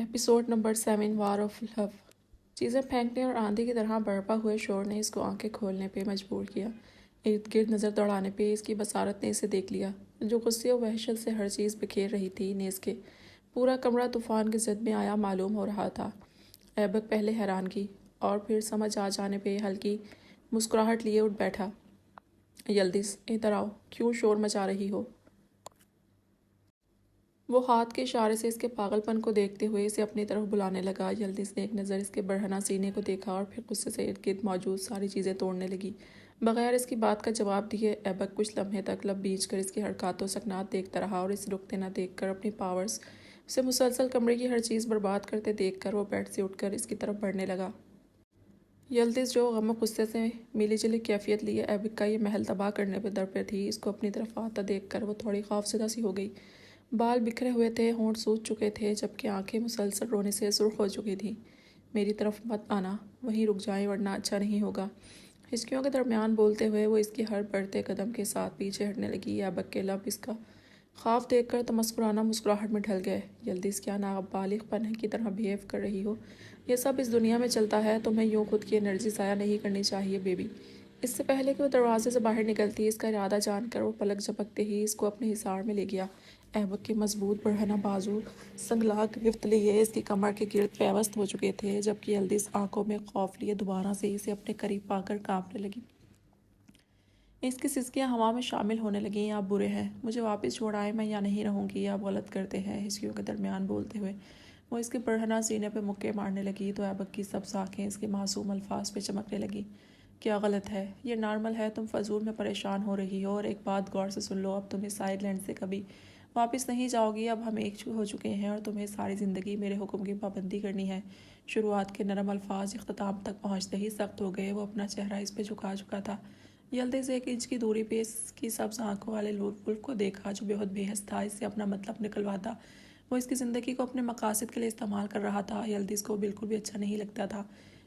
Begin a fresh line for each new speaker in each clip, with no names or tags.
Episode number 7 war of love. چیزیں پھینکنے اور آندھی کی طرح برپا ہوئے شور نے اس کو آنکھیں کھولنے پہ مجبور کیا۔ ارد گرد نظر دوڑانے پہ اس کی بصارت نے اسے دیکھ لیا۔ جو غصے و وحشت سے ہر چیز بکھیر رہی تھی نیز کے پورا کمرہ طوفان کی زد میں آیا معلوم ہو رہا تھا۔ ایبک پہلے حیرانگی اور پھر سمجھ آ جانے پہ ہلکی مسکراہٹ لیے اٹھ بیٹھا۔ یلدز ادھر آؤ، کیوں شور مچا رہی ہو؟ وہ ہاتھ کے اشارے سے اس کے پاگل پن کو دیکھتے ہوئے اسے اپنی طرف بلانے لگا۔ یلدز نے ایک نظر اس کے برہنہ سینے کو دیکھا اور پھر غصے سے ارد گرد موجود ساری چیزیں توڑنے لگی۔ بغیر اس کی بات کا جواب دیے ایبک کچھ لمحے تک لب بیچ کر اس کی حرکات و سکنات دیکھتا رہا اور اسے رکتے نہ دیکھ کر اپنی پاورز سے مسلسل کمرے کی ہر چیز برباد کرتے دیکھ کر وہ بیڈ سے اٹھ کر اس کی طرف بڑھنے لگا۔ یلدز جو غم و غصے سے ملی جلی کیفیت لیے ایبک کا یہ محل تباہ کرنے پہ در پہ تھی، اس کو اپنی طرف آتا دیکھ کر وہ تھوڑی خوفزدہ سی ہو گئی۔ بال بکھرے ہوئے تھے، ہونٹ سوج چکے تھے، جبکہ آنکھیں مسلسل رونے سے سرخ ہو چکی تھیں۔ میری طرف مت آنا، وہیں رک جائیں ورنہ اچھا نہیں ہوگا۔ ہچکیوں کے درمیان بولتے ہوئے وہ اس کی ہر بڑھتے قدم کے ساتھ پیچھے ہٹنے لگی۔ ایبک کے لب اس کا خوف دیکھ کر تمسخرانہ مسکراہٹ میں ڈھل گئے۔ یلدز کیا نابالغ پن کی طرح بہیو کر رہی ہو؟ یہ سب اس دنیا میں چلتا ہے، تمہیں یوں خود کی انرجی ضائع نہیں کرنی چاہیے بیبی۔ اس سے پہلے کہ وہ دروازے سے باہر نکلتی اس کا ارادہ جان کر وہ پلک جھپکتے ہی اس کو اپنے حصار میں لے گیا۔ ایبک کے مضبوط برہنہ بازو سنگلا گرفت لیے اس کی کمر کے گرد پیوست ہو چکے تھے، جبکہ یلدز آنکھوں میں خوف لیے دوبارہ سے اسے اپنے قریب پا کر کانپنے لگی۔ اس کی سسکیاں ہوا میں شامل ہونے لگیں۔ آپ برے ہیں، مجھے واپس چھوڑ آئے، میں یہاں نہیں رہوں گی، آپ غلط کرتے ہیں۔ ہچکیوں کے درمیان بولتے ہوئے وہ اس کے برہنہ سینے پہ مکے مارنے لگی تو ایبک کی سبز آنکھیں اس کے معصوم الفاظ پہ چمکنے لگی۔ کیا غلط ہے؟ یہ نارمل ہے، تم فضول میں پریشان ہو رہی ہو، اور ایک بات غور سے سن لو، اب تمہیں سائیڈ لینڈ سے کبھی واپس نہیں جاؤ گی، اب ہم ایک ہو چکے ہیں اور تمہیں ساری زندگی میرے حکم کی پابندی کرنی ہے۔ شروعات کے نرم الفاظ اختتام تک پہنچتے ہی سخت ہو گئے۔ وہ اپنا چہرہ اس پہ جھکا چکا تھا۔ یلدز 1 انچ کی دوری پہ اس کی سبز آنکھوں والے ولف کو دیکھا جو بہت بےحس تھا، اس سے اپنا مطلب نکلواتا۔ وہ اس کی زندگی کو اپنے مقاصد کے لیے استعمال کر رہا تھا۔ یلدز کو بالکل بھی اچھا نہیں لگتا تھا۔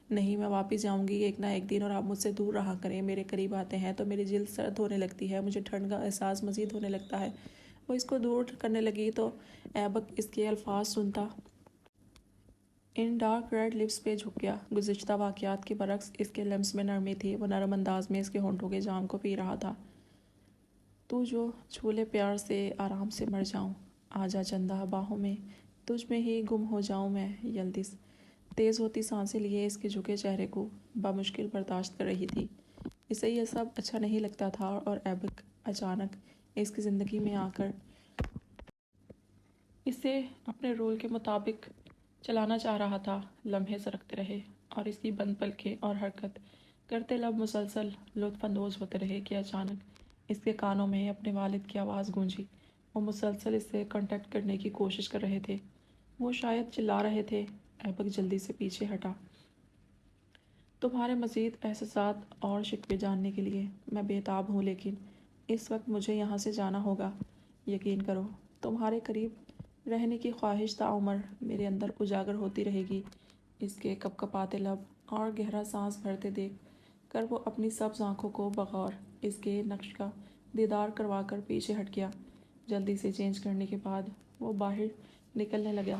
نہیں، میں واپس جاؤں گی ایک نہ ایک دن، اور آپ مجھ سے دور رہا کریں۔ میرے قریب آتے ہیں تو میری جلد سرد ہونے لگتی ہے، مجھے ٹھنڈ کا احساس مزید ہونے لگتا ہے۔ وہ اس کو دور کرنے لگی تو ایبک اس کے الفاظ سنتا ان ڈارک ریڈ لپس پہ جھک گیا۔ گزشتہ واقعات کے برعکس اس کے لمس میں نرمی تھی۔ وہ نرم انداز میں اس کے ہونٹوں کے جام کو پی رہا تھا۔ تو جو چھولے پیار سے آرام سے مر جاؤں، آجا چندہ باہوں میں، تجھ میں ہی گم ہو جاؤں میں۔ یلدز تیز ہوتی سانسیں لیے اس کے جھکے چہرے کو بامشکل برداشت کر رہی تھی۔ اسے یہ سب اچھا نہیں لگتا تھا اور ایبک اچانک اس کی زندگی میں آ کر اسے اپنے رول کے مطابق چلانا چاہ رہا تھا۔ لمحے سرکتے رہے اور اس کی بند پلکیں اور حرکت کرتے لب مسلسل لطف اندوز ہوتے رہے کہ اچانک اس کے کانوں میں اپنے والد کی آواز گونجی۔ وہ مسلسل اس سے کانٹیکٹ کرنے کی کوشش کر رہے تھے، وہ شاید چلا رہے تھے۔ ایبک جلدی سے پیچھے ہٹا۔ تمہارے مزید احساسات اور شکوے جاننے کے لیے میں بےتاب ہوں، لیکن اس وقت مجھے یہاں سے جانا ہوگا۔ یقین کرو، تمہارے قریب رہنے کی خواہش تعمر میرے اندر اجاگر ہوتی رہے گی۔ اس کے کپکپاتے لب اور گہرا سانس بھرتے دیکھ کر وہ اپنی سبز آنکھوں کو بغور اس کے نقش کا دیدار کروا کر پیچھے ہٹ گیا۔ جلدی سے چینج کرنے کے بعد وہ باہر نکلنے لگا۔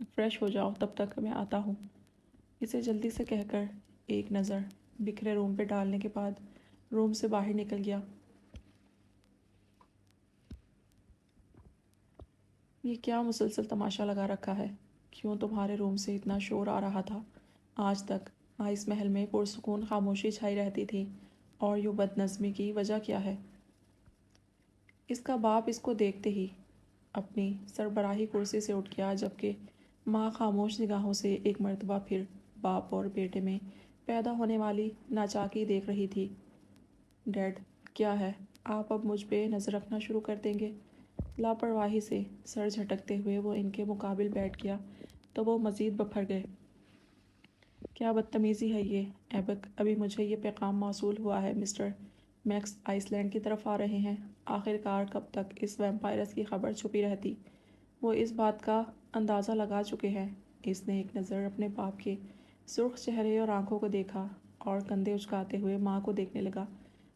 فریش ہو جاؤ، تب تک میں آتا ہوں۔ اسے جلدی سے کہہ کر ایک نظر بکھرے روم پہ ڈالنے کے بعد روم سے باہر نکل گیا۔ یہ کیا مسلسل تماشا لگا رکھا ہے؟ کیوں تمہارے روم سے اتنا شور آ رہا تھا؟ آج تک اس محل میں پرسکون خاموشی چھائی رہتی تھی، اور یوں بد نظمی کی وجہ کیا ہے؟ اس کا باپ اس کو دیکھتے ہی اپنی سربراہی کرسی سے اٹھ گیا، جبکہ ماں خاموش نگاہوں سے ایک مرتبہ پھر باپ اور بیٹے میں پیدا ہونے والی ناچاکی دیکھ رہی تھی۔ ڈیڈ، کیا ہے؟ آپ اب مجھ پہ نظر رکھنا شروع کر دیں گے؟ لاپرواہی سے سر جھٹکتے ہوئے وہ ان کے مقابل بیٹھ گیا تو وہ مزید بپھر گئے۔ کیا بدتمیزی ہے یہ؟ ایبک، ابھی مجھے یہ پیغام موصول ہوا ہے، مسٹر میکس آئس لینڈ کی طرف آ رہے ہیں۔ آخرکار کب تک اس ویمپائرس کی خبر چھپی رہتی؟ وہ اس بات کا اندازہ لگا چکے ہیں۔ اس نے ایک نظر اپنے باپ کے سرخ چہرے اور آنکھوں کو دیکھا اور کندھے اچکاتے ہوئے ماں کو دیکھنے لگا،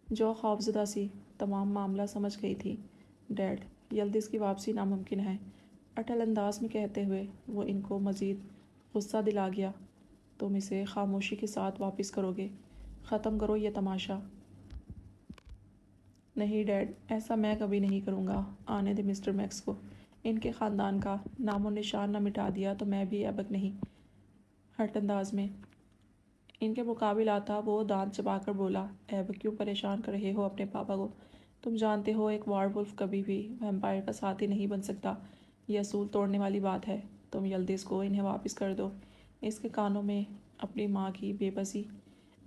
جو خوفزدہ سی تمام معاملہ سمجھ گئی تھی۔ ڈیڈ، یلدز کی واپسی ناممکن ہے۔ اٹل انداز میں کہتے ہوئے وہ ان کو مزید غصہ دلا گیا۔ تم اسے خاموشی کے ساتھ واپس کرو گے؟ ختم کرو یہ تماشا۔ نہیں ڈیڈ، ایسا میں کبھی نہیں کروں گا۔ آنے دے مسٹر میکس کو۔ ان کے خاندان کا نام و نشان نہ مٹا دیا تو میں بھی ایبک نہیں۔ ہٹ انداز میں ان کے مقابل آتا وہ دانت چبا کر بولا، ایبک کیوں پریشان کر رہے ہو اپنے پاپا کو؟ تم جانتے ہو ایک وار ولف کبھی بھی ویمپائر کا ساتھی نہیں بن سکتا۔ یہ اصول توڑنے والی بات ہے۔ تم جلدی اس کو انہیں واپس کر دو۔ اس کے کانوں میں اپنی ماں کی بے بسی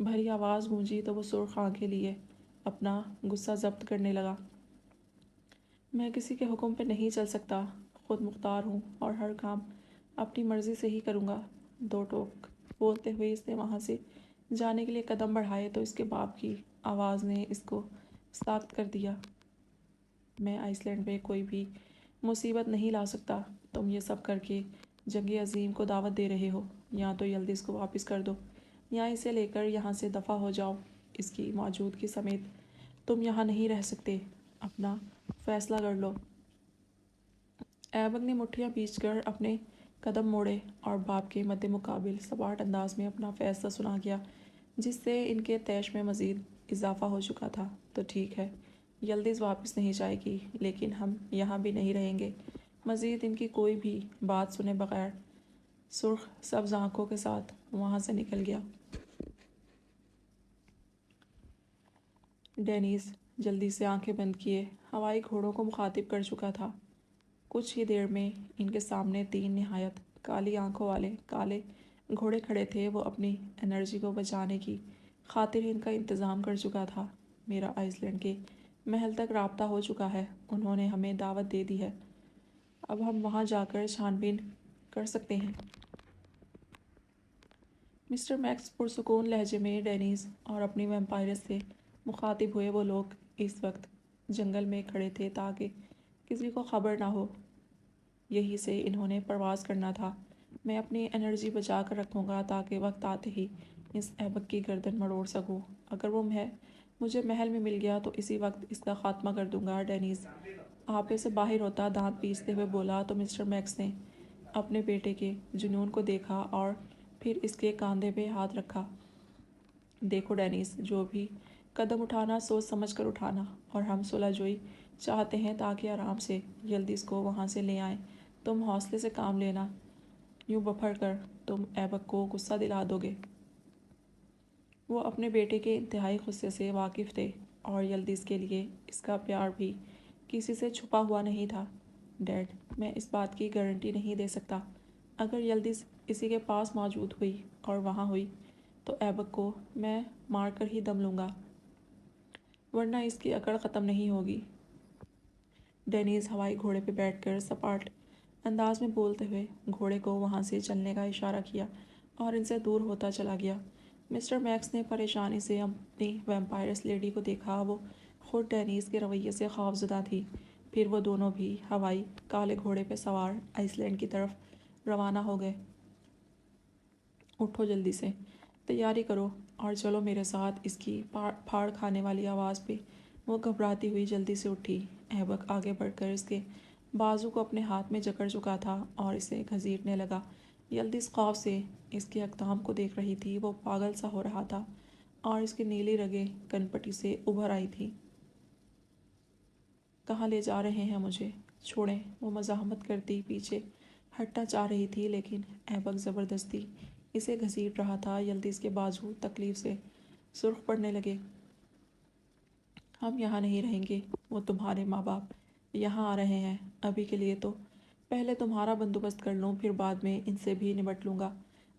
بھری آواز گونجی تو وہ سرخ آنکھیں لیے اپنا غصہ ضبط کرنے لگا۔ میں کسی کے حکم پہ نہیں چل سکتا، خود مختار ہوں اور ہر کام اپنی مرضی سے ہی کروں گا۔ دو ٹوک بولتے ہوئے اس نے وہاں سے جانے کے لیے قدم بڑھائے تو اس کے باپ کی آواز نے اس کو ساخت کر دیا۔ میں آئس لینڈ میں کوئی بھی مصیبت نہیں لا سکتا۔ تم یہ سب کر کے جنگ عظیم کو دعوت دے رہے ہو۔ یا تو جلدی اس کو واپس کر دو یا اسے لے کر یہاں سے دفع ہو جاؤ۔ اس کی موجودگی سمیت تم یہاں نہیں رہ سکتے۔ اپنا فیصلہ کر لو۔ ایبک نے مٹھیاں بیچ کر اپنے قدم موڑے اور باپ کے مد مقابل سپاٹ انداز میں اپنا فیصلہ سنا گیا، جس سے ان کے طیش میں مزید اضافہ ہو چکا تھا۔ تو ٹھیک ہے، یلدز واپس نہیں جائے گی، لیکن ہم یہاں بھی نہیں رہیں گے۔ مزید ان کی کوئی بھی بات سنے بغیر سرخ سبز آنکھوں کے ساتھ وہاں سے نکل گیا۔ ڈینیز جلدی سے آنکھیں بند کیے ہوائی گھوڑوں کو مخاطب کر چکا تھا۔ کچھ ہی دیر میں ان کے سامنے تین نہایت کالی آنکھوں والے کالے گھوڑے کھڑے تھے۔ وہ اپنی انرجی کو بچانے کی خاطر ان کا انتظام کر چکا تھا۔ میرا آئس لینڈ کے محل تک رابطہ ہو چکا ہے۔ انہوں نے ہمیں دعوت دے دی ہے۔ اب ہم وہاں جا کر چھان بین کر سکتے ہیں۔ مسٹر میکس پرسکون لہجے میں ڈینیز اور اپنی ویمپائرس سے مخاطب ہوئے۔ وہ لوگ اس وقت جنگل میں کھڑے تھے تاکہ کسی کو خبر نہ ہو۔ یہی سے انہوں نے پرواز کرنا تھا۔ میں اپنی انرجی بچا کر رکھوں گا تاکہ وقت آتے ہی اس ایبک کی گردن مروڑ سکوں۔ اگر وہ مجھے محل میں مل گیا تو اسی وقت اس کا خاتمہ کر دوں گا۔ ڈینیز آپے سے باہر ہوتا دانت پیستے ہوئے بولا تو مسٹر میکس نے اپنے بیٹے کے جنون کو دیکھا اور پھر اس کے کاندھے پہ ہاتھ رکھا۔ دیکھو ڈینیز، جو بھی قدم اٹھانا سوچ سمجھ کر اٹھانا، اور ہم صلح جوئی چاہتے ہیں تاکہ آرام سے جلدی اس کو وہاں سے لے آئیں۔ تم حوصلے سے کام لینا، یوں بپھر کر تم ایبک کو غصہ دلا دو گے۔ وہ اپنے بیٹے کے انتہائی غصے سے واقف تھے اور یلدز کے لیے اس کا پیار بھی کسی سے چھپا ہوا نہیں تھا۔ ڈیڈ، میں اس بات کی گارنٹی نہیں دے سکتا۔ اگر یلدز اسی کے پاس موجود ہوئی اور وہاں ہوئی تو ایبک کو میں مار کر ہی دم لوں گا، ورنہ اس کی اکڑ ختم نہیں ہوگی۔ ڈینیز ہوائی گھوڑے پہ بیٹھ کر سپاٹ انداز میں بولتے ہوئے گھوڑے کو وہاں سے چلنے کا اشارہ کیا اور ان سے دور ہوتا چلا گیا۔ مسٹر میکس نے پریشانی سے اپنی ویمپائرس لیڈی کو دیکھا۔ وہ خود ڈینیز کے رویے سے خوفزدہ تھی۔ پھر وہ دونوں بھی ہوائی کالے گھوڑے پہ سوار آئس لینڈ کی طرف روانہ ہو گئے۔ اٹھو جلدی سے، تیاری کرو اور چلو میرے ساتھ۔ اس کی پھاڑ کھانے والی آواز پہ وہ گھبراتی ہوئی جلدی سے اٹھی۔ ایبک آگے بڑھ کر اس کے بازو کو اپنے ہاتھ میں جکڑ چکا تھا اور اسے گھسیٹنے لگا۔ یلدز خوف سے اس کے اقدام کو دیکھ رہی تھی۔ وہ پاگل سا ہو رہا تھا اور اس کی نیلی رگیں کنپٹی سے ابھر آئی تھی۔ کہاں لے جا رہے ہیں مجھے؟ چھوڑیں، وہ مزاحمت کرتی پیچھے ہٹنا چاہ رہی تھی، لیکن ایبک زبردستی اسے گھسیٹ رہا تھا۔ یلدز کے بازو تکلیف سے سرخ پڑنے لگے۔ ہم یہاں نہیں رہیں گے۔ وہ تمہارے ماں باپ یہاں آ رہے ہیں۔ ابھی کے لیے تو پہلے تمہارا بندوبست کر لوں، پھر بعد میں ان سے بھی نمٹ لوں گا۔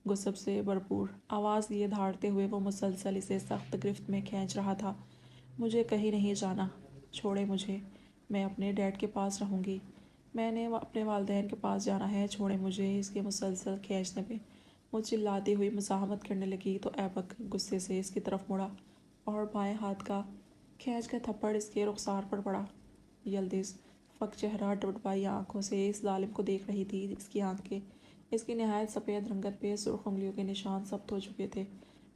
غصب سے بھرپور آواز لیے دھاڑتے ہوئے وہ مسلسل اسے سخت گرفت میں کھینچ رہا تھا۔ مجھے کہیں نہیں جانا، چھوڑیں مجھے، میں اپنے ڈیڈ کے پاس رہوں گی۔ میں نے اپنے والدین کے پاس جانا ہے، چھوڑیں مجھے۔ اس کے مسلسل کھینچنے پہ وہ چلاتی ہوئی مزاحمت کرنے لگی تو ایبک غصے سے اس کی طرف مڑا اور بائیں ہاتھ کا کھینچ کا تھپڑ اس کے رخسار پر پڑا۔ یلدز فک چہرہ ڈبڈبائی آنکھوں سے اس ظالم کو دیکھ رہی تھی۔ اس کی آنکھیں اس کی نہایت سفید رنگت پہ سرخ انگلیوں کے نشان ثبت ہو چکے تھے۔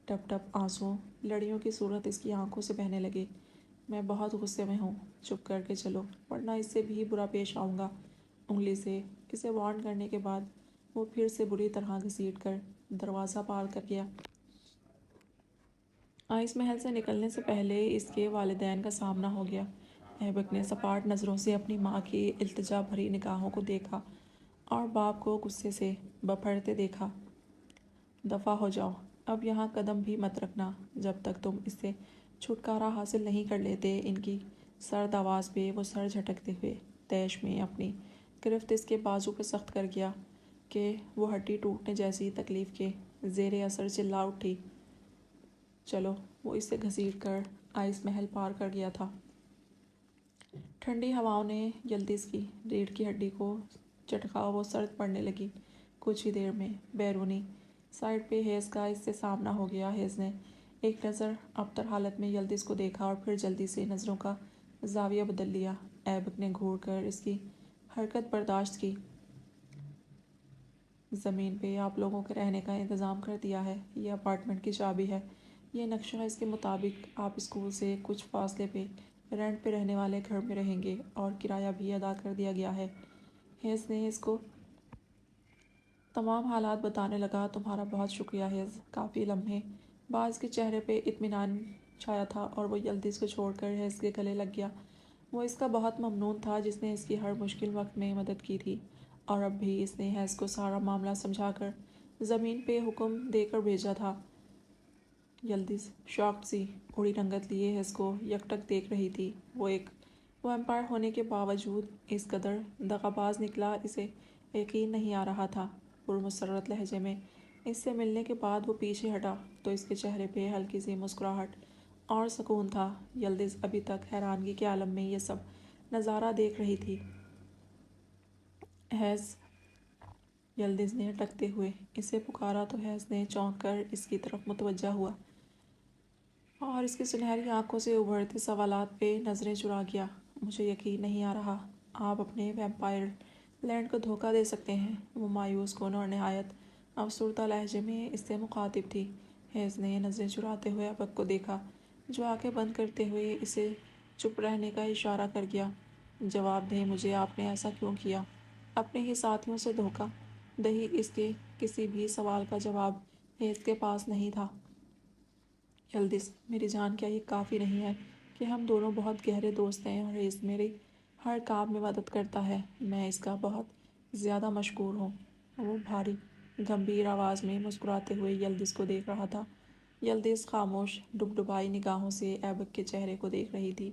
ٹپ ٹپ آنسو لڑیوں کی صورت اس کی آنکھوں سے بہنے لگے۔ میں بہت غصے میں ہوں، چپ کر کے چلو ورنہ اس سے بھی برا پیش آؤں گا۔ انگلی سے اسے وارن کرنے کے بعد وہ پھر سے بری طرح گھسیٹ کر دروازہ پار کر گیا۔ آئس محل سے نکلنے سے پہلے اس کے والدین کا سامنا ہو گیا۔ ایبک نے سپاٹ نظروں سے اپنی ماں کی التجا بھری نگاہوں کو دیکھا اور باپ کو غصے سے بپھڑتے دیکھا۔ دفع ہو جاؤ، اب یہاں قدم بھی مت رکھنا جب تک تم اس سے چھٹکارا حاصل نہیں کر لیتے۔ ان کی سرد آواز پہ وہ سر جھٹکتے ہوئے تیش میں اپنی گرفت اس کے بازو پہ سخت کر گیا کہ وہ ہڈی ٹوٹنے جیسی تکلیف کے زیر اثر چلا اٹھی۔ چلو، وہ اسے گھسیٹ کر آئس محل پار کر گیا تھا۔ ٹھنڈی ہواؤں نے یلدز کی ریڑھ کی ہڈی کو چٹکا، وہ سرد پڑنے لگی۔ کچھ ہی دیر میں بیرونی سائڈ پہ ہیز کا اس سے سامنا ہو گیا۔ ہیز نے ایک نظر ابتر حالت میں یلدز کو دیکھا اور پھر جلدی سے نظروں کا زاویہ بدل لیا۔ ایبک نے گھور کر اس کی حرکت برداشت کی۔ زمین پہ آپ لوگوں کے رہنے کا انتظام کر دیا ہے، یہ اپارٹمنٹ کی چابی ہے۔ یہ نقشہ اس کے مطابق آپ اسکول سے کچھ فاصلے پہ رینٹ پہ رہنے والے گھر میں رہیں گے اور کرایہ بھی ادا کر دیا گیا ہے۔ ہیز نے اس کو تمام حالات بتانے لگا۔ تمہارا بہت شکریہ ہیز۔ کافی لمحے بعد اس کے چہرے پہ اطمینان چھایا تھا اور وہ یلدز کو چھوڑ کر ہیز کے گلے لگ گیا۔ وہ اس کا بہت ممنون تھا جس نے اس کی ہر مشکل وقت میں مدد کی تھی، اور اب بھی اس نے ہیز کو سارا معاملہ سمجھا کر زمین پہ حکم دے کر بھیجا تھا۔ یلدز شاکڈ سی اڑی رنگت لیے ہیز کو یکٹک دیکھ رہی تھی۔ وہ ایک ویمپائر ہونے کے باوجود اس قدر دغاباز نکلا، اسے یقین نہیں آ رہا تھا۔ پرمسرت لہجے میں اس سے ملنے کے بعد وہ پیچھے ہٹا تو اس کے چہرے پہ ہلکی سی مسکراہٹ اور سکون تھا۔ یلدز ابھی تک حیرانگی کے عالم میں یہ سب نظارہ دیکھ رہی تھی۔ ہیز، یلدز نے ٹکتے ہوئے اسے پکارا تو ہیز نے چونک کر اس کی طرف متوجہ ہوا اور اس کی سنہری آنکھوں سے ابھرتے سوالات پہ نظریں چرا گیا۔ مجھے یقین نہیں آ رہا آپ اپنے ویمپائر لینڈ کو دھوکہ دے سکتے ہیں، وہ مایوس کن اور نہایت افسردہ لہجے میں اس سے مخاطب تھی۔ ہیز نے نظریں چراتے ہوئے ایبک کو دیکھا جو آنکھیں بند کرتے ہوئے اسے چپ رہنے کا اشارہ کر گیا۔ جواب دیں مجھے، آپ نے ایسا کیوں کیا؟ اپنے ہی ساتھیوں سے دھوکہ دہی؟ اس کے کسی بھی سوال کا جواب ہیز کے پاس نہیں تھا۔ یلدز، میری جان، کیا یہ کافی نہیں ہے کہ ہم دونوں بہت گہرے دوست ہیں اور ہیز میری ہر کام میں مدد کرتا ہے؟ میں اس کا بہت زیادہ مشکور ہوں۔ وہ بھاری گمبھیر آواز میں مسکراتے ہوئے یلدز کو دیکھ رہا تھا۔ یلدز خاموش ڈبڈبائی نگاہوں سے ایبک کے چہرے کو دیکھ رہی تھی۔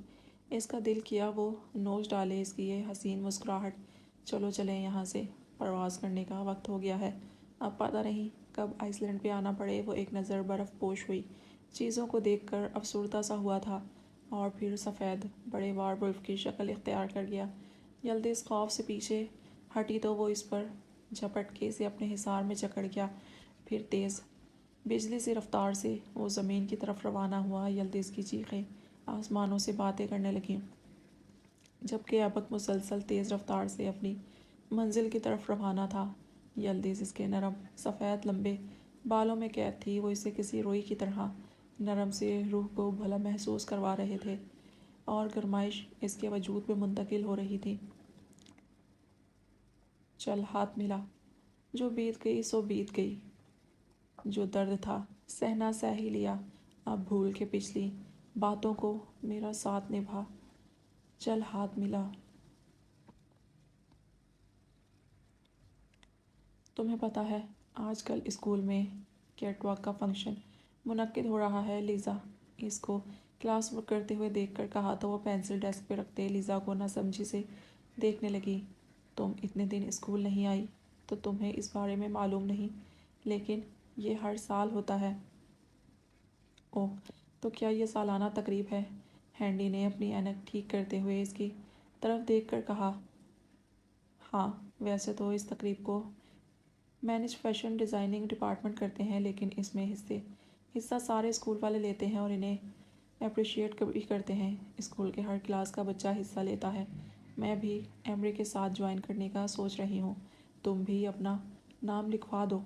اس کا دل کیا وہ نوچ ڈالے اس کی یہ حسین مسکراہٹ۔ چلو چلیں یہاں سے، پرواز کرنے کا وقت ہو گیا ہے۔ اب پتہ نہیں کب آئس لینڈ پہ آنا پڑے۔ وہ ایک نظر برف پوش ہوئی چیزوں کو دیکھ کر افسردہ سا ہوا تھا اور پھر سفید بڑے وار ولف کی شکل اختیار کر گیا۔ یلدز خوف سے پیچھے ہٹی تو وہ اس پر جھپٹ کے اسے اپنے حصار میں جکڑ گیا۔ پھر تیز بجلی سی رفتار سے وہ زمین کی طرف روانہ ہوا۔ یلدز کی چیخیں آسمانوں سے باتیں کرنے لگیں جبکہ ایبک مسلسل تیز رفتار سے اپنی منزل کی طرف روانہ تھا۔ یلدز اس کے نرم سفید لمبے بالوں میں قید تھی۔ وہ اسے کسی روئی کی طرح نرم سے روح کو بھلا محسوس کروا رہے تھے اور گرمائش اس کے وجود میں منتقل ہو رہی تھی۔ چل ہاتھ ملا، جو بیت گئی سو بیت گئی، جو درد تھا سہنا سہ ہی لیا، اب بھول کے پچھلی باتوں کو میرا ساتھ نبھا، چل ہاتھ ملا۔ تمہیں پتہ ہے آج کل اسکول میں کیٹ واک کا فنکشن منعقد ہو رہا ہے؟ لیزا اس کو کلاس ورک کرتے ہوئے دیکھ کر کہا تو وہ پینسل ڈیسک پہ رکھتے لیزا کو نہ سمجھی سے دیکھنے لگی۔ تم اتنے دن اسکول نہیں آئی تو تمہیں اس بارے میں معلوم نہیں، لیکن یہ ہر سال ہوتا ہے۔ اوہ، تو کیا یہ سالانہ تقریب ہے؟ ہینڈی نے اپنی اینک ٹھیک کرتے ہوئے اس کی طرف دیکھ کر کہا۔ ہاں، ویسے تو اس تقریب کو مینج فیشن ڈیزائننگ ڈپارٹمنٹ کرتے ہیں، لیکن اس میں حصہ سارے اسکول والے لیتے ہیں اور انہیں اپریشیٹ بھی کرتے ہیں۔ اسکول کے ہر کلاس کا بچہ حصہ لیتا ہے۔ میں بھی ایمری کے ساتھ جوائن کرنے کا سوچ رہی ہوں، تم بھی اپنا نام لکھوا دو۔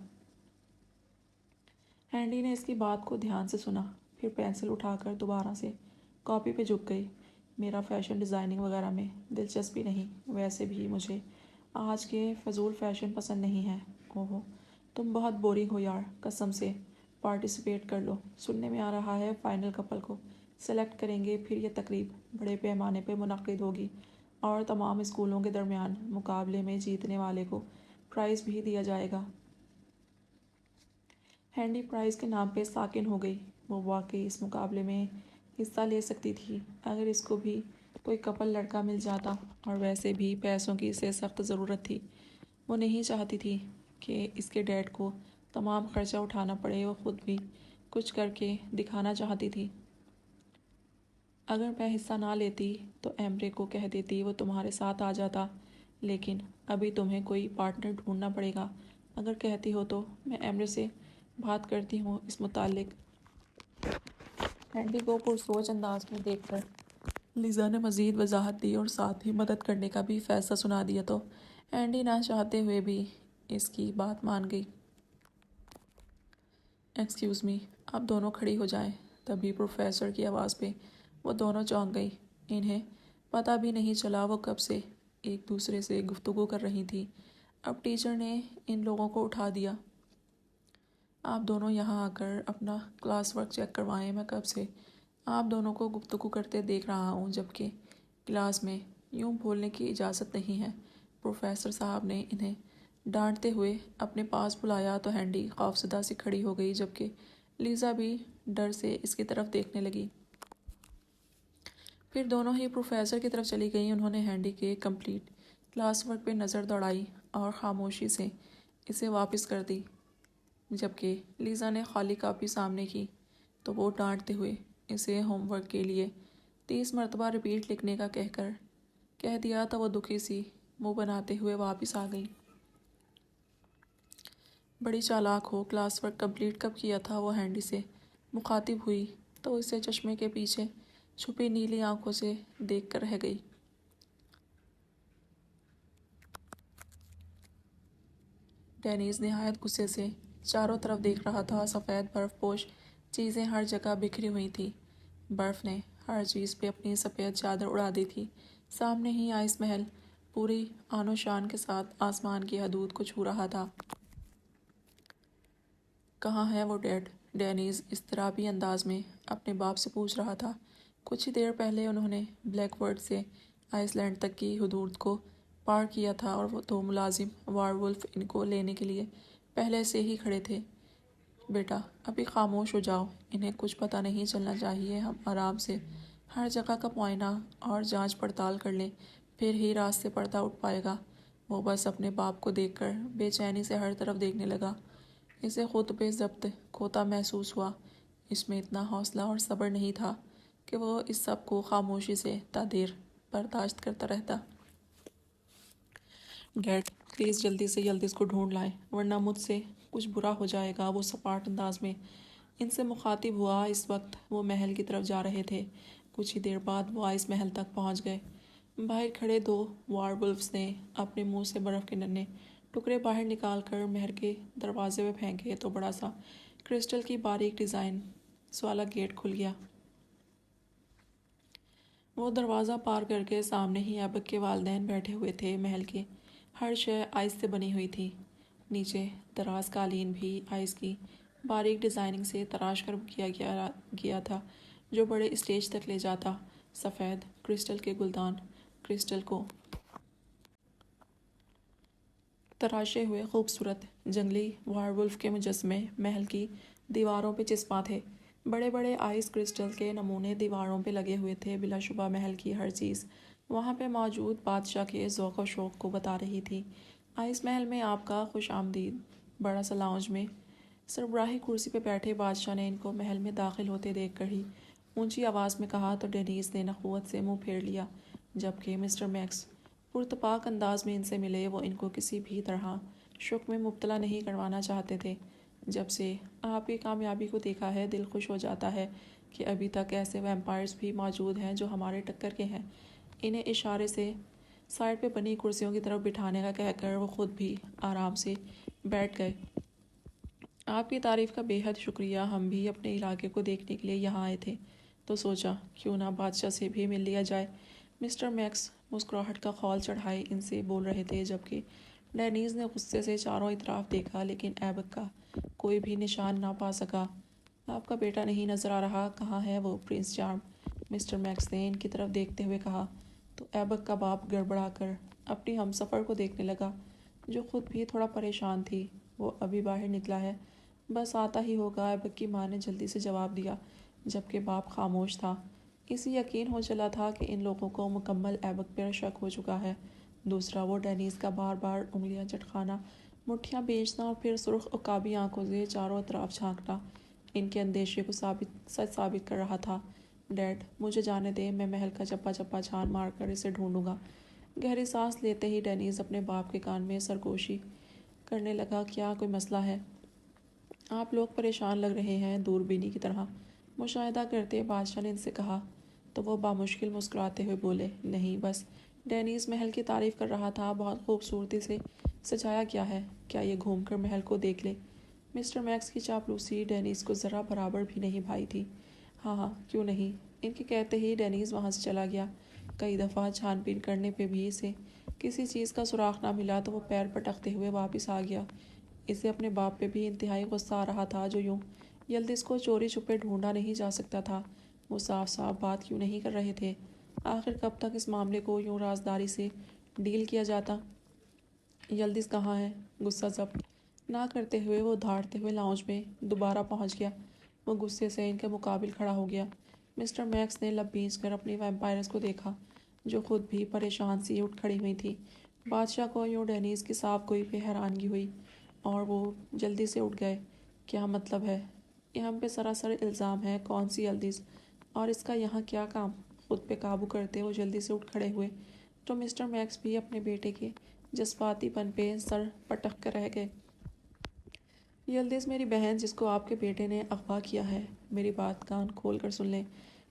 ہینڈی نے اس کی بات کو دھیان سے سنا، پھر پینسل اٹھا کر دوبارہ سے کاپی پہ جھک گئی۔ میرا فیشن ڈیزائننگ وغیرہ میں دلچسپی نہیں، ویسے بھی مجھے آج کے فضول فیشن پسند نہیں ہے۔ اوہو، تم بہت بورنگ ہو یار، قسم سے پارٹیسپیٹ کر لو۔ سننے میں آ رہا ہے فائنل کپل کو سلیکٹ کریں گے، پھر یہ تقریب بڑے پیمانے پہ منعقد ہوگی اور تمام اسکولوں کے درمیان مقابلے میں جیتنے والے کو پرائز بھی دیا جائے گا۔ ہینڈی پرائز کے نام پہ ساکن ہو گئی۔ وہ واقعی اس مقابلے میں حصہ لے سکتی تھی اگر اس کو بھی کوئی کپل لڑکا مل جاتا، اور ویسے بھی پیسوں کی اسے سخت ضرورت تھی۔ وہ نہیں چاہتی تھی کہ اس کے ڈیڈ کو تمام خرچہ اٹھانا پڑے، وہ خود بھی کچھ کر کے دکھانا چاہتی تھی۔ اگر میں حصہ نہ لیتی تو ایمبرے کو کہہ دیتی وہ تمہارے ساتھ آ جاتا، لیکن ابھی تمہیں کوئی پارٹنر ڈھونڈنا پڑے گا۔ اگر کہتی ہو تو میں ایمبرے سے بات کرتی ہوں اس متعلق۔ اینڈی کو پرسوچ انداز میں دیکھ کر لیزا نے مزید وضاحت دی اور ساتھ ہی مدد کرنے کا بھی فیصلہ سنا دیا، تو اینڈی نہ چاہتے ہوئے بھی اس کی بات مان گئی۔ ایکسکیوز می، آپ دونوں کھڑی ہو جائیں۔ تبھی پروفیسر کی آواز پہ وہ دونوں چونک گئی۔ انہیں پتہ بھی نہیں چلا وہ کب سے ایک دوسرے سے گفتگو کر رہی تھی۔ اب ٹیچر نے ان لوگوں کو اٹھا دیا۔ آپ دونوں یہاں آ کر اپنا کلاس ورک چیک کروائیں۔ میں کب سے آپ دونوں کو گفتگو کرتے دیکھ رہا ہوں، جبکہ کلاس میں یوں بولنے کی اجازت نہیں ہے۔ پروفیسر صاحب نے انہیں ڈانٹتے ہوئے اپنے پاس بلایا تو ہینڈی خوفزدہ سی کھڑی ہو گئی، جبکہ لیزا بھی ڈر سے اس کی طرف دیکھنے لگی۔ پھر دونوں ہی پروفیسر کی طرف چلی گئیں۔ انہوں نے ہینڈی کے کمپلیٹ کلاس ورک پہ نظر دوڑائی اور خاموشی سے اسے واپس کر دی، جبکہ لیزا نے خالی کاپی سامنے کی تو وہ ڈانٹتے ہوئے اسے ہوم ورک کے لیے 30 مرتبہ ریپیٹ لکھنے کا کہہ دیا تو وہ دکھی سی منہ بناتے ہوئے واپس آ گئی۔ بڑی چالاک ہو، کلاس ورک کمپلیٹ کب کیا تھا؟ وہ ہینڈی سے مخاطب ہوئی تو اسے چشمے کے پیچھے چھپی نیلی آنکھوں سے دیکھ کر رہ گئی۔ ڈینیز نہایت غصے سے چاروں طرف دیکھ رہا تھا۔ سفید برف پوش چیزیں ہر جگہ بکھری ہوئی تھیں۔ برف نے ہر چیز پہ اپنی سفید چادر اڑا دی تھی۔ سامنے ہی آئس محل پوری آن و شان کے ساتھ آسمان کی حدود کو چھو رہا تھا۔ کہاں ہے وہ ڈیڈ؟ ڈینیز اضطرابی انداز میں اپنے باپ سے پوچھ رہا تھا۔ کچھ ہی دیر پہلے انہوں نے بلیک ورڈ سے آئس لینڈ تک کی حدود کو پار کیا تھا اور وہ دو ملازم وار ولف ان کو لینے کے لیے پہلے سے ہی کھڑے تھے۔ بیٹا ابھی خاموش ہو جاؤ، انہیں کچھ پتہ نہیں چلنا چاہیے۔ ہم آرام سے ہر جگہ کا معائنہ اور جانچ پڑتال کر لیں، پھر ہی راست سے پردہ اٹھ پائے گا۔ وہ بس اپنے باپ کو دیکھ کر بے چینی سے ہر طرف دیکھنے لگا۔ اسے خود پہ ضبط کھوتا محسوس ہوا۔ اس میں اتنا حوصلہ اور صبر نہیں تھا کہ وہ اس سب کو خاموشی سے تا دیر برداشت کرتا رہتا۔ ڈیڈ پلیز جلدی سے یلدز کو ڈھونڈ لائیں، ورنہ مجھ سے کچھ برا ہو جائے گا۔ وہ سپاٹ انداز میں ان سے مخاطب ہوا۔ اس وقت وہ محل کی طرف جا رہے تھے۔ کچھ ہی دیر بعد وہ آئس محل تک پہنچ گئے۔ باہر کھڑے دو وار ولفز نے اپنے منہ سے برف کے ننھے ٹکڑے باہر نکال کر محل کے دروازے پہ پھینکے تو بڑا سا کرسٹل کی باریک ڈیزائن والا گیٹ کھل گیا۔ وہ دروازہ پار کر کے سامنے ہی ایبک کے والدین بیٹھے ہوئے تھے۔ محل کی ہر شے آئس سے بنی ہوئی تھی۔ نیچے دراز قالین بھی آئس کی باریک ڈیزائننگ سے تراش کر کیا گیا تھا جو بڑے اسٹیج تک لے جاتا۔ سفید کرسٹل کے گلدان کرسٹل کو تراشے ہوئے خوبصورت جنگلی وار ولف کے مجسمے محل کی دیواروں پہ چسپاں تھے۔ بڑے بڑے آئس کرسٹل کے نمونے دیواروں پہ لگے ہوئے تھے۔ بلا شبہ محل کی ہر چیز وہاں پہ موجود بادشاہ کے ذوق و شوق کو بتا رہی تھی۔ آئس محل میں آپ کا خوش آمدید۔ بڑا سا لاؤنج میں سربراہی کرسی پہ بیٹھے بادشاہ نے ان کو محل میں داخل ہوتے دیکھ کر ہی اونچی آواز میں کہا تو ڈینیز نے نخوت سے منہ پھیر لیا۔ جبکہ مسٹر میکس پرتپاک انداز میں ان سے ملے۔ وہ ان کو کسی بھی طرح شک میں مبتلا نہیں کروانا چاہتے تھے۔ جب سے آپ کی کامیابی کو دیکھا ہے دل خوش ہو جاتا ہے کہ ابھی تک ایسے ویمپائرز بھی موجود ہیں جو ہمارے ٹکر کے ہیں۔ انہیں اشارے سے سائڈ پہ بنی کرسیوں کی طرف بٹھانے کا کہہ کر وہ خود بھی آرام سے بیٹھ گئے۔ آپ کی تعریف کا بے حد شکریہ۔ ہم بھی اپنے علاقے کو دیکھنے کے لیے یہاں آئے تھے تو سوچا کیوں نہ بادشاہ سے بھی مل لیا جائے۔ مسٹر میکس مسکراہٹ کا خول چڑھائے ان سے بول رہے تھے، جبکہ ڈینیز نے غصے سے چاروں اطراف دیکھا لیکن ایبک کا کوئی بھی نشان نہ پا سکا۔ آپ کا بیٹا نہیں نظر آ رہا، کہاں ہے وہ؟ پرنس چارم مسٹر میکس نے ان کی طرف دیکھتے ہوئے کہا تو ایبک کا باپ گڑبڑا کر اپنی ہمسفر کو دیکھنے لگا، جو خود بھی تھوڑا پریشان تھی۔ وہ ابھی باہر نکلا ہے، بس آتا ہی ہوگا، ایبک کی ماں نے جلدی سے جواب دیا، جبکہ باپ خاموش تھا۔ اسے یقین ہو چلا تھا کہ ان لوگوں کو مکمل ایبک پر شک ہو چکا ہے۔ دوسرا، وہ ڈینیز کا بار بار انگلیاں چٹکانا، مٹھیاں بیچنا اور پھر سرخ عقابی آنکھوں سے چاروں اطراف جھانکنا ان کے اندیشے کو سچ ثابت کر رہا تھا۔ ڈیڈ، مجھے جانے دیں، میں محل کا چپا چپا چھان مار کر اسے ڈھونڈوں گا۔ گہری سانس لیتے ہی ڈینیز اپنے باپ کے کان میں سرگوشی کرنے لگا، کیا کوئی مسئلہ ہے؟ آپ لوگ پریشان لگ رہے ہیں، دوربینی کی طرح مشاہدہ کرتے بادشاہ نے ان سے کہا، تو وہ بامشکل مسکراتے ہوئے بولے، نہیں بس ڈینیز محل کی تعریف کر رہا تھا، بہت خوبصورتی سے سجایا گیا ہے، کیا یہ گھوم کر محل کو دیکھ لے؟ مسٹر میکس کی چاپلوسی ڈینیز کو ذرا برابر بھی نہیں بھائی تھی۔ ہاں ہاں، کیوں نہیں؟ ان کے کہتے ہی ڈینیز وہاں سے چلا گیا۔ کئی دفعہ چھان بین کرنے پہ بھی اسے کسی چیز کا سراغ نہ ملا تو وہ پیر پٹکتے ہوئے واپس آ گیا۔ اسے اپنے باپ پہ بھی انتہائی غصہ آ رہا تھا، جو یوں یلدز کو چوری چھپے ڈھونڈا نہیں جا سکتا تھا۔ وہ صاف صاف بات کیوں نہیں کر رہے تھے؟ آخر کب تک اس معاملے کو یوں رازداری سے ڈیل کیا جاتا؟ یلدز کہاں ہے؟ غصہ ضبط نہ کرتے ہوئے وہ دھاڑتے ہوئے لاؤنج میں دوبارہ پہنچ گیا۔ وہ غصے سے ان کے مقابل کھڑا ہو گیا۔ مسٹر میکس نے لب بھینچ کر اپنی ویمپائرس کو دیکھا، جو خود بھی پریشان سی اٹھ کھڑی ہوئی تھی۔ بادشاہ کو یوں ڈینیز کی صاف گوئی پہ حیرانگی ہوئی اور وہ جلدی سے اٹھ گئے۔ کیا مطلب ہے؟ یہ ہم پہ سراسر الزام ہے، کون سی یلدز؟ اور اس کا یہاں کیا کام؟ خود پہ قابو کرتے وہ جلدی سے اٹھ کھڑے ہوئے، تو مسٹر میکس بھی اپنے بیٹے کے جذباتی پن پہ سر پٹک کر رہ گئے۔ یلدز میری بہن، جس کو آپ کے بیٹے نے اغوا کیا ہے، میری بات کان کھول کر سن لیں،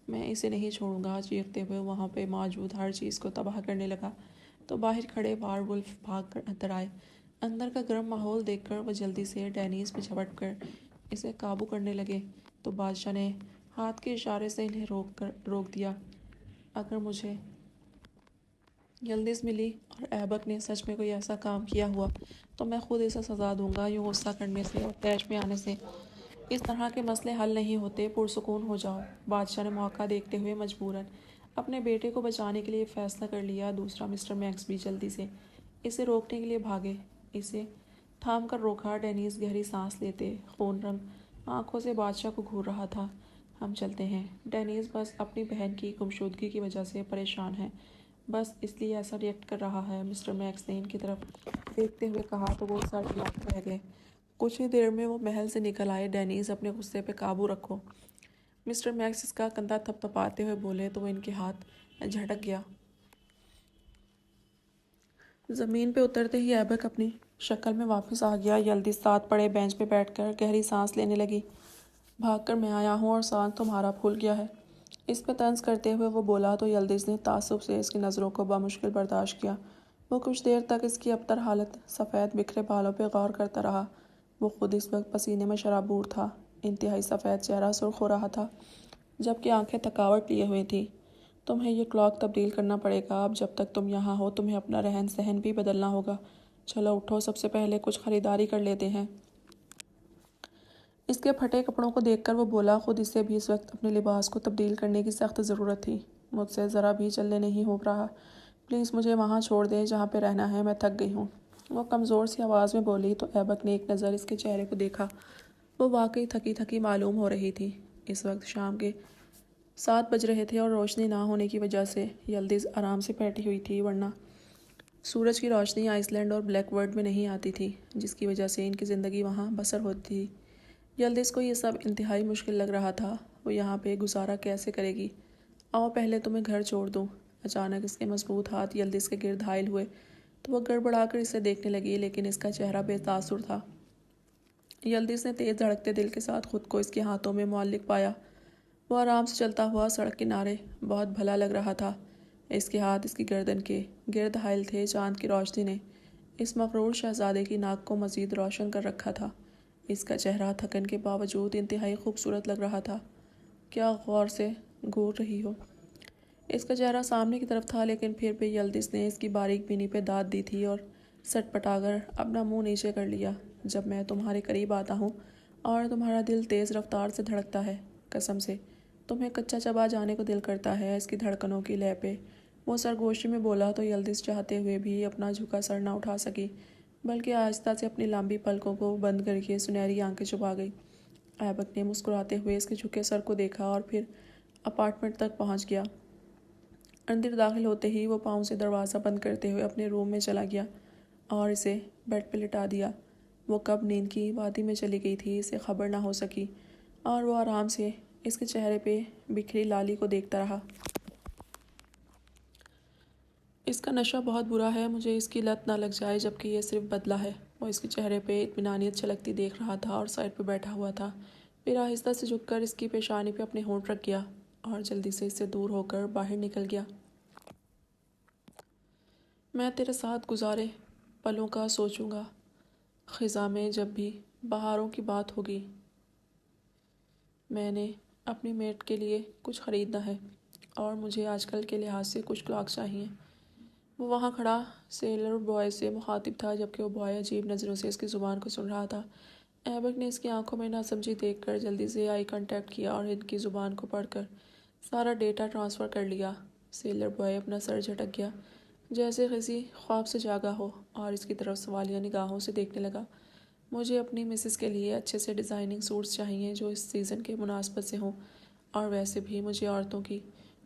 میں اسے نہیں چھوڑوں گا۔ چیختے ہوئے وہاں پہ موجود ہر چیز کو تباہ کرنے لگا تو باہر کھڑے وار ولف بھاگ کر اندر آئے۔ اندر کا گرم ماحول دیکھ کر وہ جلدی سے ڈینیز پہ جھپٹ کر اسے قابو کرنے لگے، تو بادشاہ نے ہاتھ کے اشارے سے انہیں روک دیا۔ اگر مجھے یلدز ملی اور ایبک نے سچ میں کوئی ایسا کام کیا ہوا تو میں خود اسے سزا دوں گا۔ یوں غصہ کرنے سے اور طیش میں آنے سے اس طرح کے مسئلے حل نہیں ہوتے، پرسکون ہو جاؤ۔ بادشاہ نے موقع دیکھتے ہوئے مجبوراً اپنے بیٹے کو بچانے کے لیے فیصلہ کر لیا۔ دوسرا، مسٹر میکس بھی جلدی سے اسے روکنے کے لیے بھاگے۔ اسے تھام کر روکا۔ ڈینیز گہری سانس لیتے خون رنگ آنکھوں سے بادشاہ کو گھور رہا تھا۔ ہم چلتے ہیں۔ ڈینیز بس اپنی بہن کی گمشدگی کی وجہ سے پریشان ہے، بس اس لیے ایسا ریئیکٹ کر رہا ہے، مسٹر میکس نے ان کی طرف دیکھتے ہوئے کہا، تو وہ سر ہلا کر رہ گئے۔ کچھ ہی دیر میں وہ محل سے نکل آئے۔ ڈینیز، اپنے غصے پہ قابو رکھو، مسٹر میکس اس کا کندھا تھپ تھپاتے ہوئے بولے، تو وہ ان کے ہاتھ جھٹک گیا۔ زمین پہ اترتے ہی ایبک اپنی شکل میں واپس آ گیا۔ یلدز ساتھ پڑے بینچ پہ بیٹھ کر گہری سانس لینے لگی۔ بھاگ کر میں آیا ہوں اور سانگ تمہارا پھول گیا ہے، اس پہ طنز کرتے ہوئے وہ بولا، تو یلدز نے تعصب سے اس کی نظروں کو بمشکل برداشت کیا۔ وہ کچھ دیر تک اس کی ابتر حالت سفید بکھرے بالوں پہ غور کرتا رہا۔ وہ خود اس وقت پسینے میں شرابور تھا، انتہائی سفید چہرہ سرخ ہو رہا تھا، جبکہ آنکھیں تھکاوٹ لیے ہوئے تھیں۔ تمہیں یہ کلاک تبدیل کرنا پڑے گا، اب جب تک تم یہاں ہو تمہیں اپنا رہن سہن بھی بدلنا ہوگا۔ چلو اٹھو، سب سے پہلے کچھ خریداری کر لیتے ہیں۔ اس کے پھٹے کپڑوں کو دیکھ کر وہ بولا، خود اسے بھی اس وقت اپنے لباس کو تبدیل کرنے کی سخت ضرورت تھی۔ مجھ سے ذرا بھی چلنے نہیں ہو رہا، پلیز مجھے وہاں چھوڑ دیں جہاں پہ رہنا ہے، میں تھک گئی ہوں، وہ کمزور سی آواز میں بولی۔ تو ایبک نے ایک نظر اس کے چہرے کو دیکھا، وہ واقعی تھکی تھکی معلوم ہو رہی تھی۔ اس وقت شام کے 7 بج رہے تھے اور روشنی نہ ہونے کی وجہ سے یلدز آرام سے بیٹھی ہوئی تھی، ورنہ سورج کی روشنی آئس لینڈ اور بلیک ورڈ میں نہیں آتی تھی، جس کی وجہ سے ان کی زندگی وہاں بسر ہوتی تھی۔ یلدز کو یہ سب انتہائی مشکل لگ رہا تھا، وہ یہاں پہ گزارا کیسے کرے گی؟ آؤ پہلے تمہیں گھر چھوڑ دوں۔ اچانک اس کے مضبوط ہاتھ یلدز کے گرد حائل ہوئے تو وہ گڑبڑا کر اسے دیکھنے لگی، لیکن اس کا چہرہ بے تاثر تھا۔ یلدز نے تیز دھڑکتے دل کے ساتھ خود کو اس کے ہاتھوں میں معلق پایا۔ وہ آرام سے چلتا ہوا سڑک کنارے بہت بھلا لگ رہا تھا۔ اس کے ہاتھ اس کی گردن کے گرد حائل تھے۔ چاند کی روشنی نے اس مغرور شہزادے کی ناک کو مزید روشن کر رکھا تھا۔ اس کا چہرہ تھکن کے باوجود انتہائی خوبصورت لگ رہا تھا۔ کیا غور سے گھور رہی ہو؟ اس کا چہرہ سامنے کی طرف تھا، لیکن پھر بھی یلدز نے اس کی باریک بینی پہ داد دی تھی اور سٹ پٹا کر اپنا منہ نیچے کر لیا۔ جب میں تمہارے قریب آتا ہوں اور تمہارا دل تیز رفتار سے دھڑکتا ہے، قسم سے تمہیں کچا چبا جانے کو دل کرتا ہے۔ اس کی دھڑکنوں کی لے پہ وہ سرگوشی میں بولا تو یلدز چاہتے ہوئے بھی اپنا جھکا سر نہ اٹھا سکی، بلکہ آہستہ سے اپنی لمبی پلکوں کو بند کر کے سنہری آنکھیں چھپا گئی۔ ایبک نے مسکراتے ہوئے اس کے جھکے سر کو دیکھا اور پھر اپارٹمنٹ تک پہنچ گیا۔ اندر داخل ہوتے ہی وہ پاؤں سے دروازہ بند کرتے ہوئے اپنے روم میں چلا گیا اور اسے بیڈ پہ لٹا دیا۔ وہ کب نیند کی وادی میں چلی گئی تھی اسے خبر نہ ہو سکی، اور وہ آرام سے اس کے چہرے پہ بکھری لالی کو دیکھتا رہا۔ اس کا نشہ بہت برا ہے، مجھے اس کی لت نہ لگ جائے، جبکہ یہ صرف بدلہ ہے۔ وہ اس کے چہرے پہ اطمینانیت چھلکتی دیکھ رہا تھا اور سائڈ پہ بیٹھا ہوا تھا، پھر آہستہ سے جھک کر اس کی پیشانی پہ اپنے ہونٹ رکھ گیا اور جلدی سے اس سے دور ہو کر باہر نکل گیا۔ میں تیرے ساتھ گزارے پلوں کا سوچوں گا، خزاں میں جب بھی بہاروں کی بات ہوگی۔ میں نے اپنی میٹ کے لیے کچھ خریدنا ہے اور مجھے آج کل کے لحاظ سے کچھ کلاک چاہیے۔ وہ وہاں کھڑا سیلر بوائے سے مخاطب تھا، جبکہ وہ بوائے عجیب نظروں سے اس کی زبان کو سن رہا تھا۔ ایبک نے اس کی آنکھوں میں ناسمجھی دیکھ کر جلدی سے آئی کانٹیکٹ کیا اور ان کی زبان کو پڑھ کر سارا ڈیٹا ٹرانسفر کر لیا۔ سیلر بوائے اپنا سر جھٹک گیا، جیسے کسی خواب سے جاگا ہو، اور اس کی طرف سوالیہ نگاہوں سے دیکھنے لگا۔ مجھے اپنی مسز کے لیے اچھے سے ڈیزائننگ سوٹس چاہیے جو اس سیزن کے مناسبت سے ہوں، اور ویسے بھی مجھے عورتوں کی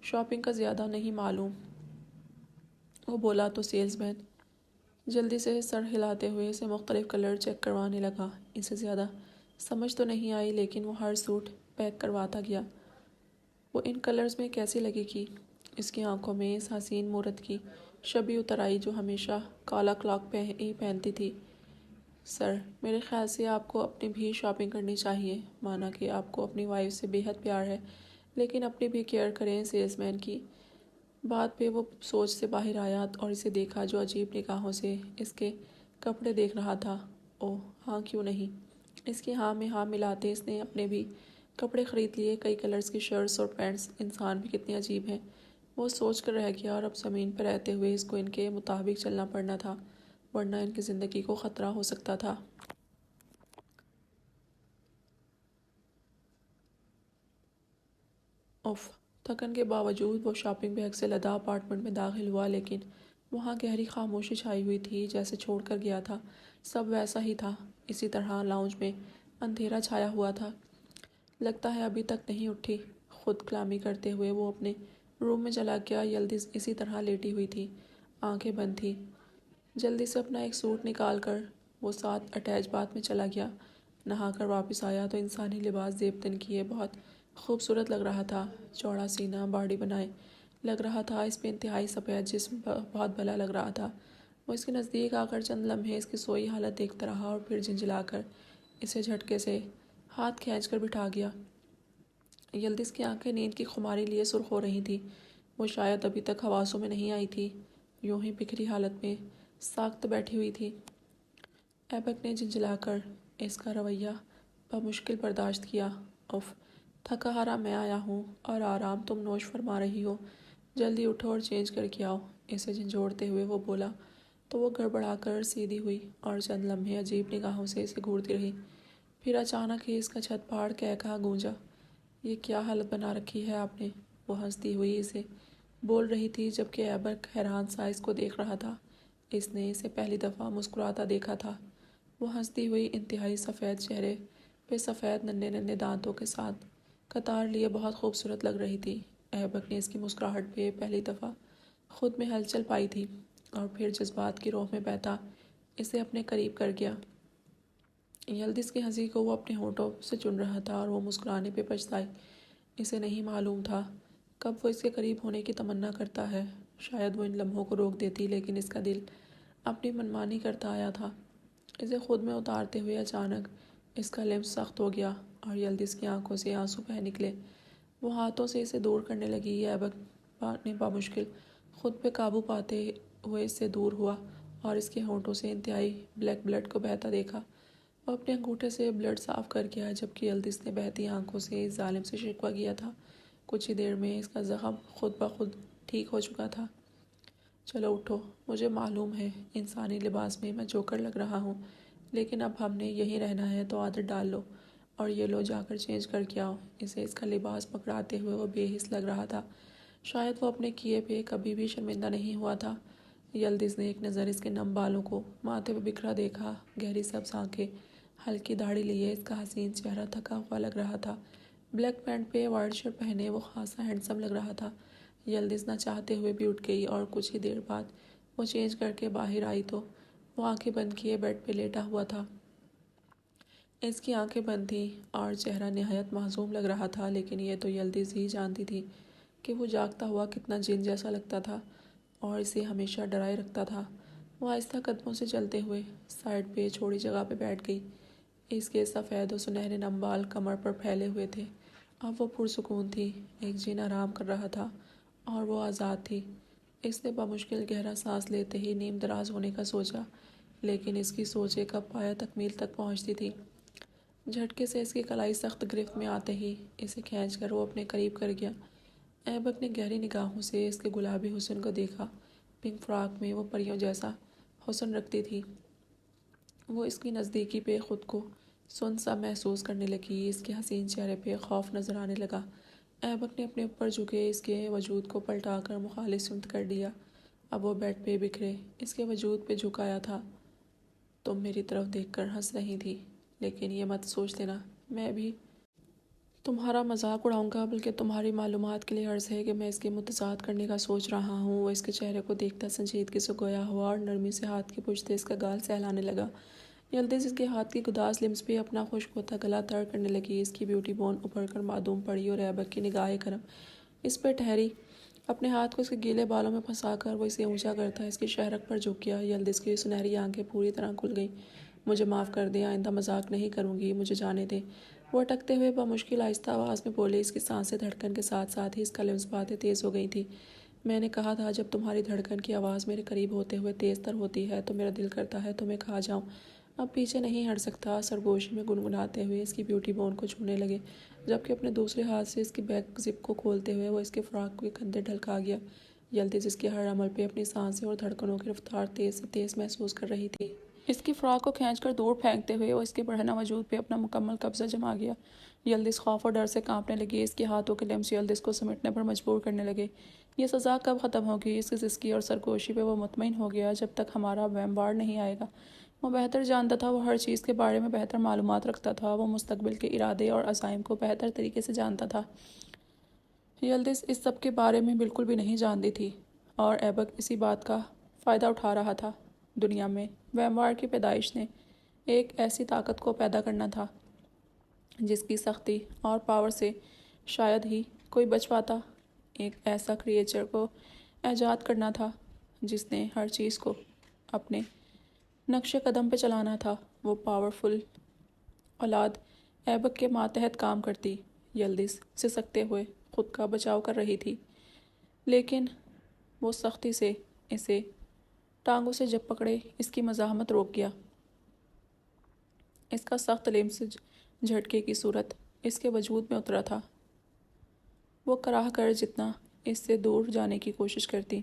شاپنگ کا زیادہ نہیں معلوم۔ وہ بولا تو سیلز مین جلدی سے سر ہلاتے ہوئے اسے مختلف کلر چیک کروانے لگا۔ اسے زیادہ سمجھ تو نہیں آئی، لیکن وہ ہر سوٹ پیک کرواتا گیا۔ وہ ان کلرز میں کیسی لگے گی؟ اس کی آنکھوں میں اس حسین مورت کی شبیہ اتر آئی جو ہمیشہ کالا کلاک ہی پہنتی تھی۔ سر، میرے خیال سے آپ کو اپنی بھی شاپنگ کرنی چاہیے۔ مانا کہ آپ کو اپنی وائف سے بے حد پیار ہے، لیکن اپنی بھی کیئر کریں۔ سیلز مین کی بات پہ وہ سوچ سے باہر آیا اور اسے دیکھا جو عجیب نگاہوں سے اس کے کپڑے دیکھ رہا تھا۔ اوہ ہاں، کیوں نہیں؟ اس کی ہاں میں ہاں ملاتے اس نے اپنے بھی کپڑے خرید لیے، کئی کلرز کی شرٹس اور پینٹس۔ انسان بھی کتنے عجیب ہیں، وہ سوچ کر رہ گیا، اور اب زمین پہ رہتے ہوئے اس کو ان کے مطابق چلنا پڑنا تھا، ورنہ ان کی زندگی کو خطرہ ہو سکتا تھا۔ اف، تھکن کے باوجود وہ شاپنگ بیگ سے لدا اپارٹمنٹ میں داخل ہوا، لیکن وہاں گہری خاموشی چھائی ہوئی تھی، جیسے چھوڑ کر گیا تھا۔ سب ویسا ہی تھا، اسی طرح لاؤنج میں اندھیرا چھایا ہوا تھا۔ لگتا ہے ابھی تک نہیں اٹھی، خود کلامی کرتے ہوئے وہ اپنے روم میں چلا گیا۔ یلدز اسی طرح لیٹی ہوئی تھی، آنکھیں بند تھی۔ جلدی سے اپنا ایک سوٹ نکال کر وہ ساتھ اٹیچ باتھ میں چلا گیا۔ نہا کر واپس آیا تو انسانی لباس زیب تن کیے بہت خوبصورت لگ رہا تھا۔ چوڑا سینہ، باڈی بنائے لگ رہا تھا، اس پہ انتہائی سفید جسم بہت بھلا لگ رہا تھا۔ وہ اس کے نزدیک آ کر چند لمحے اس کی سوئی حالت دیکھتا رہا اور پھر جھنجھلا کر اسے جھٹکے سے ہاتھ کھینچ کر بٹھا گیا۔ یلدز کی آنکھیں نیند کی خماری لیے سرخ ہو رہی تھیں، وہ شاید ابھی تک حواسوں میں نہیں آئی تھی، یوں ہی بکھری حالت میں ساکت بیٹھی ہوئی تھی۔ ایبک نے جھنجھلا کر اس کا رویہ بمشکل برداشت کیا۔ اف، تھکا ہارا میں آیا ہوں اور آرام تم نوش فرما رہی ہو، جلدی اٹھو اور چینج کر کے آؤ، اسے جھنجھوڑتے ہوئے وہ بولا تو وہ گڑبڑا کر سیدھی ہوئی اور چند لمحے عجیب نگاہوں سے اسے گھورتی رہی۔ پھر اچانک ہی اس کا چھت پھاڑ کہا گونجا، یہ کیا حالت بنا رکھی ہے آپ نے؟ وہ ہنستی ہوئی اسے بول رہی تھی، جبکہ ایبک حیران سا اس کو دیکھ رہا تھا۔ اس نے اسے پہلی دفعہ مسکراتا دیکھا تھا۔ وہ ہنستی ہوئی انتہائی سفید چہرے پہ سفید ننھے ننھے دانتوں کے ساتھ قطار لیے بہت خوبصورت لگ رہی تھی۔ ایبک نے اس کی مسکراہٹ پہ پہلی دفعہ خود میں ہلچل پائی تھی، اور پھر جذبات کی روح میں بہتا اسے اپنے قریب کر گیا۔ یلدز کی ہنسی کو وہ اپنے ہونٹوں سے چن رہا تھا اور وہ مسکرانے پہ پچھتائی۔ اسے نہیں معلوم تھا کب وہ اس کے قریب ہونے کی تمنا کرتا ہے، شاید وہ ان لمحوں کو روک دیتی، لیکن اس کا دل اپنی منمانی کرتا آیا تھا۔ اسے خود میں اتارتے ہوئے اچانک اس کا لمس سخت ہو گیا اور یلدز کی آنکھوں سے آنسو بہہ نکلے۔ وہ ہاتھوں سے اسے دور کرنے لگی۔ ایبک نے بامشکل خود پہ قابو پاتے ہوئے اس سے دور ہوا اور اس کے ہونٹوں سے انتہائی بلیک بلڈ کو بہتا دیکھا۔ وہ اپنے انگوٹھے سے بلڈ صاف کر گیا، جبکہ یلدز نے بہتی آنکھوں سے اس ظالم سے شکوہ کیا تھا۔ کچھ ہی دیر میں اس کا زخم خود بخود ٹھیک ہو چکا تھا۔ چلو اٹھو، مجھے معلوم ہے انسانی لباس میں میں جوکر لگ رہا ہوں، لیکن اب ہم نے یہیں رہنا ہے تو عادت ڈال لو، اور یہ لو جا کر چینج کر کے آؤ۔ اسے اس کا لباس پکڑاتے ہوئے وہ بے حس لگ رہا تھا، شاید وہ اپنے کیے پہ کبھی بھی شرمندہ نہیں ہوا تھا۔ یلدز نے ایک نظر اس کے نم بالوں کو ماتھے پہ بکھرا دیکھا، گہری سبز آنکھیں، ہلکی داڑھی لیے اس کا حسین چہرہ تھکا ہوا لگ رہا تھا۔ بلیک پینٹ پہ وائٹ شرٹ پہنے وہ خاصا ہینڈسم لگ رہا تھا۔ یلدز نہ چاہتے ہوئے بھی اٹھ گئی اور کچھ ہی دیر بعد وہ چینج کر کے باہر آئی تو وہ آنکھیں بند کیے بیڈ پہ لیٹا ہوا تھا۔ اس کی آنکھیں بند تھیں اور چہرہ نہایت معصوم لگ رہا تھا، لیکن یہ تو یلدز ہی جانتی تھی کہ وہ جاگتا ہوا کتنا جن جیسا لگتا تھا اور اسے ہمیشہ ڈرائے رکھتا تھا۔ وہ آہستہ قدموں سے چلتے ہوئے سائڈ پہ چھوڑی جگہ پہ بیٹھ گئی۔ اس کے سفید و سنہرے نم بال کمر پر پھیلے ہوئے تھے۔ اب وہ پرسکون تھی، ایک جن آرام کر رہا تھا اور وہ آزاد تھی۔ اس نے بمشکل گہرا سانس لیتے ہی نیم دراز ہونے کا سوچا، لیکن اس کی سوچ ایک پایہ تکمیل تک پہنچتی تھی۔ جھٹکے سے اس کی کلائی سخت گرفت میں آتے ہی اسے کھینچ کر وہ اپنے قریب کر گیا۔ ایبک نے گہری نگاہوں سے اس کے گلابی حسن کو دیکھا۔ پنک فراک میں وہ پریوں جیسا حسن رکھتی تھی۔ وہ اس کی نزدیکی پہ خود کو سن سا محسوس کرنے لگی۔ اس کے حسین چہرے پہ خوف نظر آنے لگا۔ ایبک نے اپنے اوپر جھکے اس کے وجود کو پلٹا کر مخالف سمت کر دیا۔ اب وہ بیڈ پہ بکھرے اس کے وجود پہ جھکایا تھا۔ تم میری طرف دیکھ کر ہنس رہی تھی، لیکن یہ مت سوچ دینا میں بھی تمہارا مذاق اڑاؤں گا، بلکہ تمہاری معلومات کے لیے عرض ہے کہ میں اس کے متضاد کرنے کا سوچ رہا ہوں۔ وہ اس کے چہرے کو دیکھتا سنجیدگی سے گویا ہوا اور نرمی سے ہاتھ کی پشت سے اس کا گال سہلانے لگا۔ یلدز اس کے ہاتھ کی گداز لمس پہ اپنا خشک ہوتا گلا تر کرنے لگی۔ اس کی بیوٹی بون ابھر کر معدوم پڑی اور ایبک کی نگاہ کرم اس پہ ٹھہری۔ اپنے ہاتھ کو اس کے گیلے بالوں میں پھنسا کر وہ اسے اونچا کرتا اس کی شہرک پر جھک گیا۔ یلدز کی سنہری آنکھیں پوری طرح کھل گئیں۔ مجھے معاف کر دیں، آئندہ مذاق نہیں کروں گی، مجھے جانے دیں۔ وہ اٹکتے ہوئے بمشکل آہستہ آواز میں بولے۔ اس کی سانسیں دھڑکن کے ساتھ ساتھ ہی اس کا لمس باتیں تیز ہو گئی تھی۔ میں نے کہا تھا جب تمہاری دھڑکن کی آواز میرے قریب ہوتے ہوئے تیز تر ہوتی ہے تو میرا دل کرتا ہے تمہیں کھا جاؤں۔ اب پیچھے نہیں ہٹ سکتا۔ سرگوشی میں گنگناتے ہوئے اس کی بیوٹی بون کو چھونے لگے، جبکہ اپنے دوسرے ہاتھ سے اس کی بیک زپ کو کھولتے ہوئے وہ اس کے فراق کے کندھے ڈھلکا گیا۔ یلدز اس کے ہر عمل پہ اپنی سانسیں اور دھڑکنوں کی رفتار تیز سے تیز محسوس کر رہی تھی۔ اس کی فراق کو کھینچ کر دور پھینکتے ہوئے وہ اس کے بڑھنا وجود پہ اپنا مکمل قبضہ جما گیا۔ یلدز خوف اور ڈر سے کانپنے لگی۔ اس کے ہاتھوں کے لمس یلدز کو سمیٹنے پر مجبور کرنے لگے۔ یہ سزا کب ختم ہوگی؟ اس کی سسکی اور سرگوشی پہ وہ مطمئن ہو گیا، جب تک ہمارا ویمبار نہیں آئے گا۔ وہ بہتر جانتا تھا، وہ ہر چیز کے بارے میں بہتر معلومات رکھتا تھا، وہ مستقبل کے ارادے اور عزائم کو بہتر طریقے سے جانتا تھا۔ یلدز اس سب کے بارے میں بالکل بھی نہیں جانتی تھی، اور ایبک اسی بات کا فائدہ اٹھا رہا تھا۔ دنیا میں ویمبار کی پیدائش نے ایک ایسی طاقت کو پیدا کرنا تھا جس کی سختی اور پاور سے شاید ہی کوئی بچ پاتا۔ ایک ایسا کریچر کو ایجاد کرنا تھا جس نے ہر چیز کو اپنے نقش قدم پہ چلانا تھا۔ وہ پاورفل اولاد ایبک کے ماتحت کام کرتی۔ یلدز سسکتے ہوئے خود کا بچاؤ کر رہی تھی، لیکن وہ سختی سے اسے ٹانگوں سے جب پکڑے اس کی مزاحمت روک گیا۔ اس کا سخت لمس جھٹکے کی صورت اس کے وجود میں اترا تھا۔ وہ کراہ کر جتنا اس سے دور جانے کی کوشش کرتی،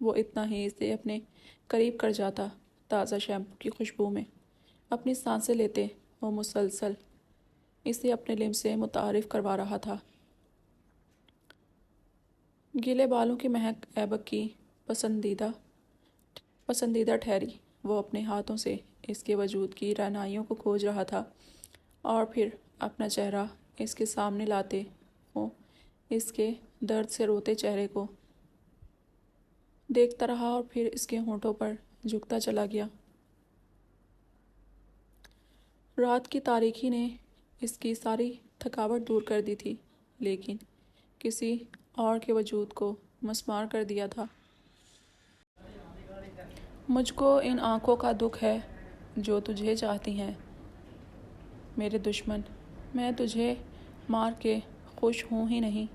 وہ اتنا ہی اسے اپنے قریب کر جاتا۔ تازہ شیمپو کی خوشبو میں اپنی سانسیں لیتے وہ مسلسل اسے اپنے لمس سے متعارف کروا رہا تھا۔ گیلے بالوں کی مہک ایبک کی پسندیدہ ٹھہری۔ وہ اپنے ہاتھوں سے اس کے وجود کی رہنائیوں کو کھوج رہا تھا اور پھر اپنا چہرہ اس کے سامنے لاتے وہ اس کے درد سے روتے چہرے کو دیکھتا رہا اور پھر اس کے ہونٹوں پر جھکتا چلا گیا۔ رات کی تاریکی نے اس کی ساری تھکاوٹ دور کر دی تھی، لیکن کسی اور کے وجود کو مسمار کر دیا تھا۔ مجھ کو ان آنکھوں کا دکھ ہے جو تجھے چاہتی ہیں میرے دشمن۔ میں تجھے مار کے خوش ہوں ہی نہیں۔